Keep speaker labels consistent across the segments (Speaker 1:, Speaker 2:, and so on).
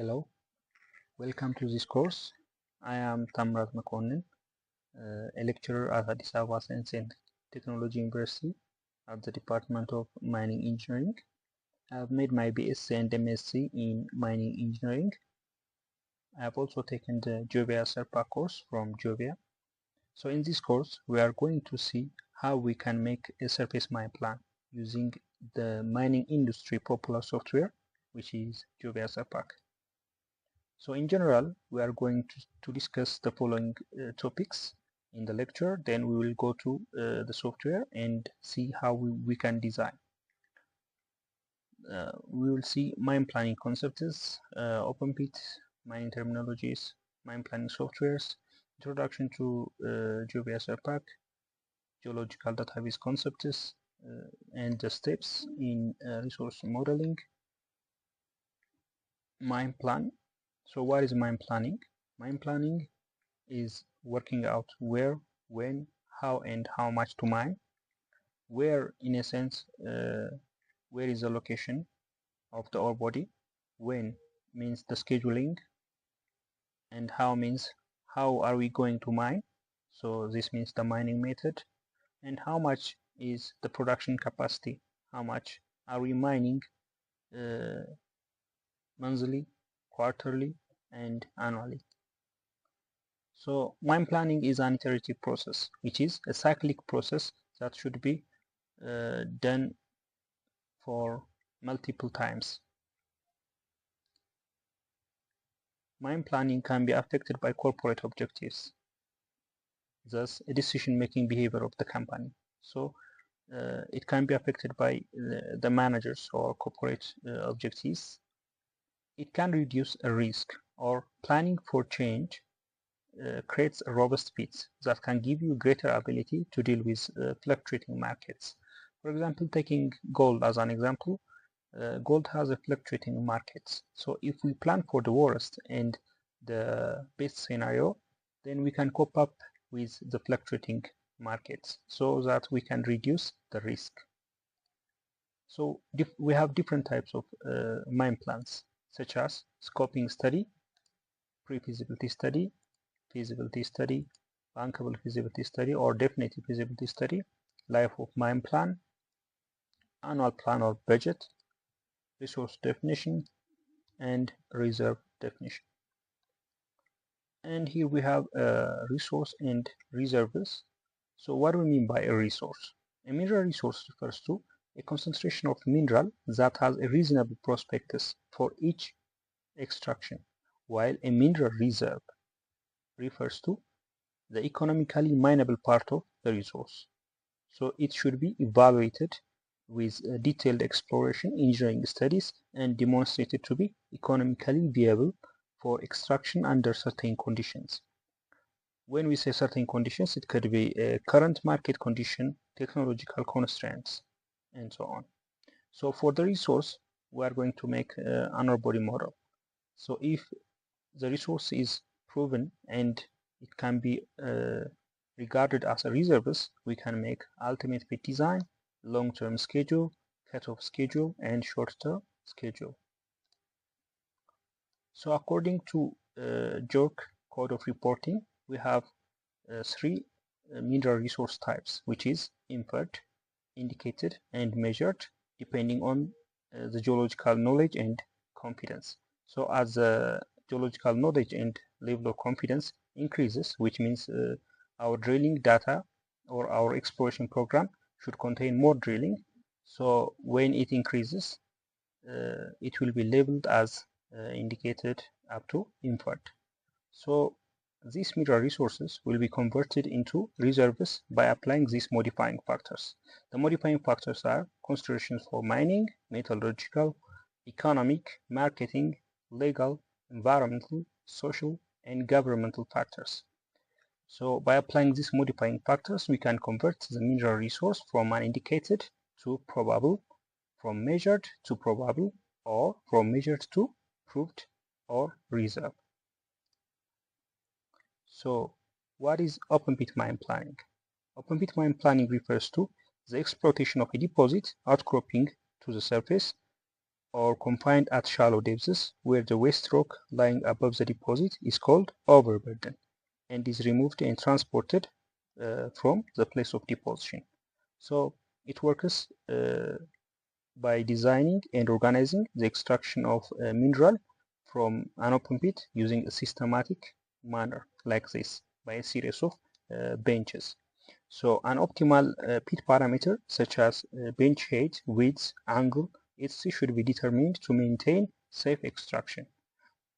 Speaker 1: Hello, welcome to this course. I am Tamrat Makonnen, a lecturer at Addis Ababa Science and Technology University at the Department of Mining Engineering. I have made my BSc and MSc in Mining Engineering. I have also taken the Geovia Surpac course from Geovia. So in this course, we are going to see how we can make a surface mine plan using the mining industry popular software, which is Geovia Surpac. So in general, we are going to discuss the following topics in the lecture. Then we will go to the software and see how we can design. We will see mine planning concepts, open pit, mining terminologies, mine planning softwares, introduction to Geovia Surpac, geological database concepts, and the steps in resource modeling, mine plan. So what is mine planning? Mine planning is working out where, when, how, and how much to mine. Where, in a sense, where is the location of the ore body. When means the scheduling, and how means how are we going to mine. So this means the mining method. And how much is the production capacity. How much are we mining monthly, quarterly, and annually. So mine planning is an iterative process, which is a cyclic process that should be done for multiple times. Mine planning can be affected by corporate objectives, thus a decision-making behavior of the company. So it can be affected by the managers or corporate objectives. It can reduce a risk, or planning for change creates a robust pit that can give you greater ability to deal with fluctuating markets. For example, taking gold as an example, gold has a fluctuating markets. So if we plan for the worst and the best scenario, then we can cope up with the fluctuating markets so that we can reduce the risk. So we have different types of mine plans, such as scoping study, pre-feasibility study, feasibility study, bankable feasibility study or definitive feasibility study, life of mine plan, annual plan or budget, resource definition, and reserve definition. And here we have resource and reserves. So what do we mean by a resource? A mineral resource refers to a concentration of mineral that has a reasonable prospectus for each extraction, while a mineral reserve refers to the economically mineable part of the resource. So it should be evaluated with detailed exploration, engineering studies, and demonstrated to be economically viable for extraction under certain conditions. When we say certain conditions, it could be a current market condition, technological constraints, and so on. So for the resource, we are going to make an ore body model. So if the resource is proven and it can be regarded as a reserves, we can make ultimate pit design, long-term schedule, cut-off schedule, and short-term schedule. So according to JORC Code of Reporting, we have three mineral resource types, which is inferred, indicated, and measured, depending on the geological knowledge and confidence. So as the geological knowledge and level of confidence increases, which means our drilling data or our exploration program should contain more drilling. So when it increases, it will be labeled as indicated up to inferred. So these mineral resources will be converted into reserves by applying these modifying factors. The modifying factors are considerations for mining, metallurgical, economic, marketing, legal, environmental, social, and governmental factors. So by applying these modifying factors, we can convert the mineral resource from an indicated to probable, from measured to probable, or from measured to proved or reserve. So what is open pit mine planning? Open pit mine planning refers to the exploitation of a deposit outcropping to the surface or confined at shallow depths where the waste rock lying above the deposit is called overburden and is removed and transported from the place of deposition. So it works by designing and organizing the extraction of a mineral from an open pit using a systematic manner like this by a series of benches. So an optimal pit parameter such as bench height, width, angle, etc. should be determined to maintain safe extraction.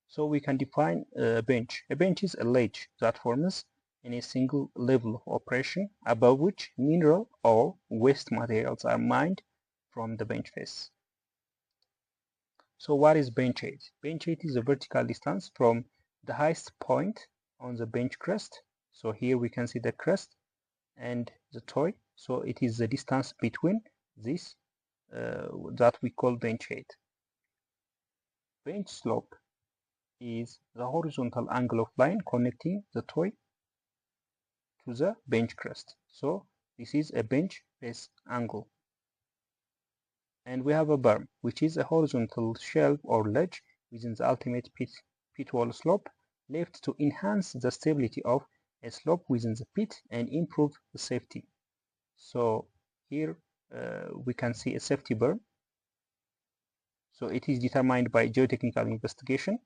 Speaker 1: So we can define a bench. A bench is a ledge that forms in a single level of operation above which mineral or waste materials are mined from the bench face. So what is bench height? Bench height is a vertical distance from the highest point on the bench crest. So here we can see the crest and the toy. So it is the distance between this that we call bench height. Bench slope is the horizontal angle of line connecting the toy to the bench crest. So this is a bench face angle. And we have a berm, which is a horizontal shelf or ledge within the ultimate pit wall slope, left to enhance the stability of a slope within the pit and improve the safety. So here we can see a safety berm. So it is determined by geotechnical investigation.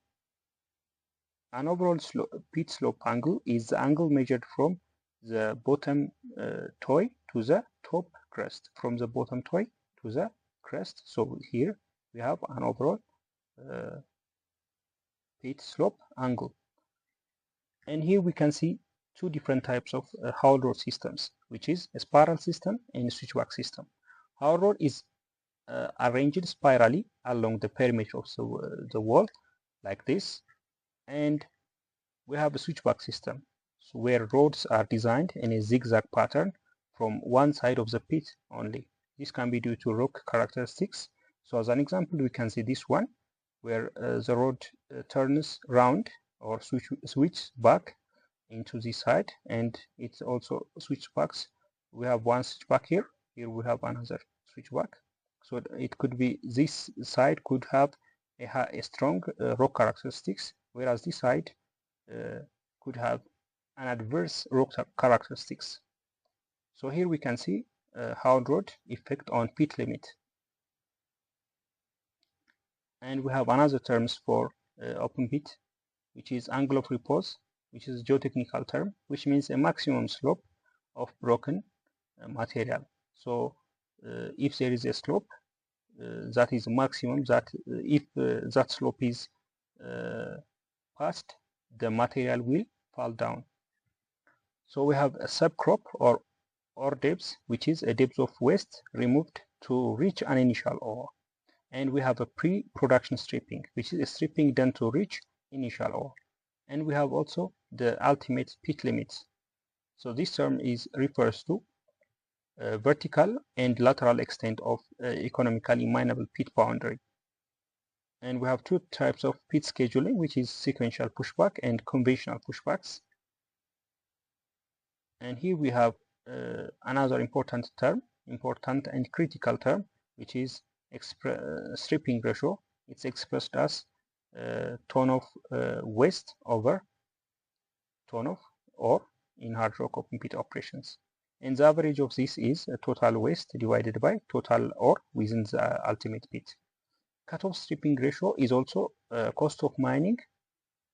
Speaker 1: An overall pit slope angle is the angle measured from the bottom toy to the top crest, from the bottom toy to the crest. So here we have an overall pit slope angle. And here we can see two different types of haul road systems, which is a spiral system and a switchback system. Haul road is arranged spirally along the perimeter of the wall like this, and we have a switchback system, so where roads are designed in a zigzag pattern from one side of the pit only. This can be due to rock characteristics. So as an example, we can see this one where the road turns round or switch back into this side, and it also switchbacks. We have one switchback here we have another switchback. So it could be this side could have a strong rock characteristics, whereas this side could have an adverse rock characteristics. So here we can see haul road effect on pit limit. And we have another terms for open pit, which is angle of repose, which is a geotechnical term, which means a maximum slope of broken material. So if there is a slope that is maximum, that if that slope is passed, the material will fall down. So we have a subcrop or ore depth, which is a depth of waste removed to reach an initial ore. And we have a pre-production stripping, which is a stripping done to reach initial ore. And we have also the ultimate pit limits. So this term refers to vertical and lateral extent of economically mineable pit boundary. And we have two types of pit scheduling, which is sequential pushback and conventional pushbacks. And here we have another important and critical term, which is stripping ratio. It's expressed as ton of waste over ton of ore in hard rock open pit operations. And the average of this is total waste divided by total ore within the ultimate pit. Cut-off stripping ratio is also cost of mining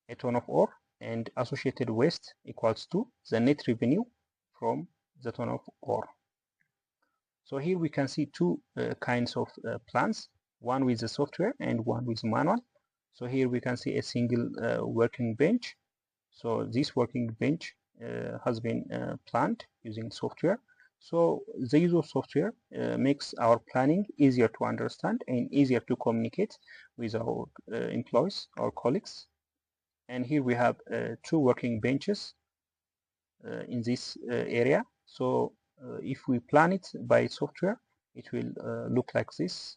Speaker 1: a ton of ore, and associated waste equals to the net revenue from the ton of ore. So here we can see two kinds of plans, one with the software and one with manual. So here we can see a single working bench. So this working bench has been planned using software. So the use of software makes our planning easier to understand and easier to communicate with our employees or colleagues. And here we have two working benches in this area. So if we plan it by software, it will look like this.